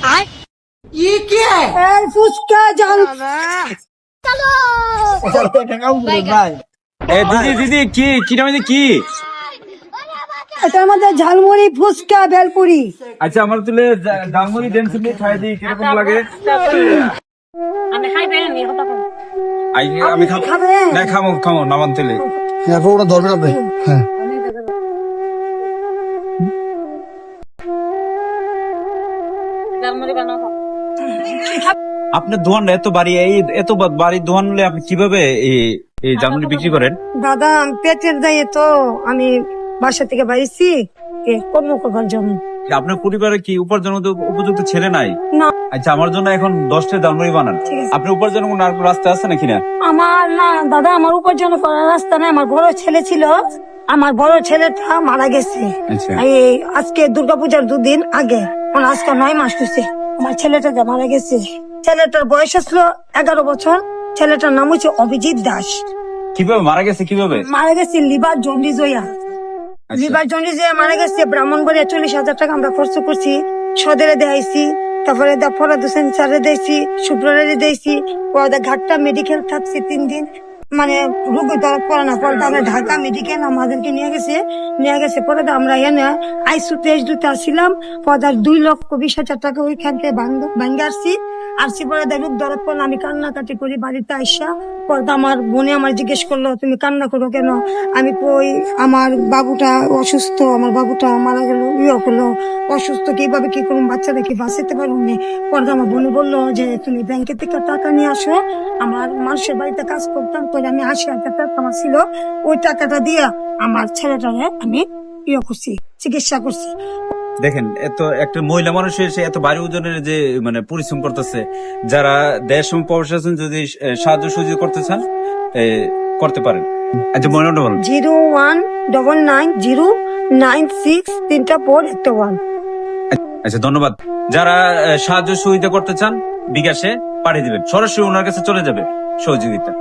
ये क्या है? এই ফুচকা জাল দিদি কি নাম কি? এটার মধ্যে ঝালমুড়ি ফুচকা ভেলপুরি। আচ্ছা আমার তুলে ডালমুড়ি দেন শুনে খাই দিই কিরকম লাগে। আমি খাবো না, খামো নামান তুলে ওটা ধরবেন আপনি। হ্যাঁ আপনার দোকানটা এত বাড়ি এত বাড়ির দোকান হলে আপনি কিভাবে এই জালমুড়ি বিক্রি করেন? দাদা পেটের দায়ে তো আমি বাসা থেকে বাইরেছি কর্ম করবার জন্য। আপনার পরিবারে কি উপার্জন উপযুক্ত ছেলে নাই? না আচ্ছা আমার জন্য এখন 10টা জালমুড়ি বানান। ঠিক আছে। আপনি উপার্জন কোনো আর কোনো রাস্তা আছে নাকি না? আমার না দাদা, আমার উপার্জন করার রাস্তা নাই। আমার বড় ছেলে ছিল, আমার বড় ছেলেটা মারা গেছে আচ্ছা এই আজকে দুর্গাপূজার 2 দিন আগে। আজকে 9 মাস হয়েছে আমার ছেলেটা যে মারা গেছে। ছেলেটার বয়স ছিল 11 বছর। ছেলেটার নাম হচ্ছে অভিজিৎ দাস। কিভাবে মারা গেছে? কিভাবে মারা গেছে লিভার জন্ডিস হইয়া। আচ্ছা। লিভার জন্ডিস হইয়া মারা গেছে। ব্রাহ্মণবাড়িয়া 40,000 টাকা আমরা খরচ করছি, সদরে দেখাইছি, তারপরে ফরাদ হোসেন স্যারে দিয়েছি, শুক্রবারে দিয়েছি। পরে ঘাটটা মেডিকেল থাকছি 3 দিন, মানে রোগ ধরা পড়ে না। পরে আমরা ঢাকা মেডিকেল আমাদেরকে নিয়ে গেছে। পরে আমরা এনে আইসুতে আসছিলাম। পরে 2,20,000 টাকা ওইখান থেকে ভাঙ্গে আসছি। পরে রোগ ধরা পড়লো, আমি কান্নাকাটি করি বাড়িতে আইসা। পরে আমার বোনে আমার জিজ্ঞেস করলো তুমি কান্না করো কেন? আমি কই আমার বাবুটা অসুস্থ, আমার বাবুটা মারা গেল, হলো অসুস্থ, কিভাবে কি করুন, বাচ্চারা কি বাঁচাতে পারুন। পরে আমার বোনে বললো যে তুমি ব্যাংকে থেকে টাকা নিয়ে আসো। আমার মানুষের বাড়িতে কাজ করতাম, করে আমি 80,000 টাকা আমার ছিল, ওই টাকাটা দিয়ে আমার ছেলেটারে আমি করছি, চিকিৎসা করছি। দেখেন এত একটা মহিলা মানুষ এসে এত ভারী ওজনের যে মানে পরিশ্রম করতেছে, যারা দেশ এবং প্রশাসন যদি সাহায্য সহযোগিতা করতে চান করতে পারেন। আচ্ছা মনে বলুন 0199096341। আচ্ছা ধন্যবাদ। যারা সাহায্য সহযোগিতা করতে চান বিকাশে পাঠিয়ে দিবেন, সরাসরি ওনার কাছে চলে যাবে সহযোগিতা।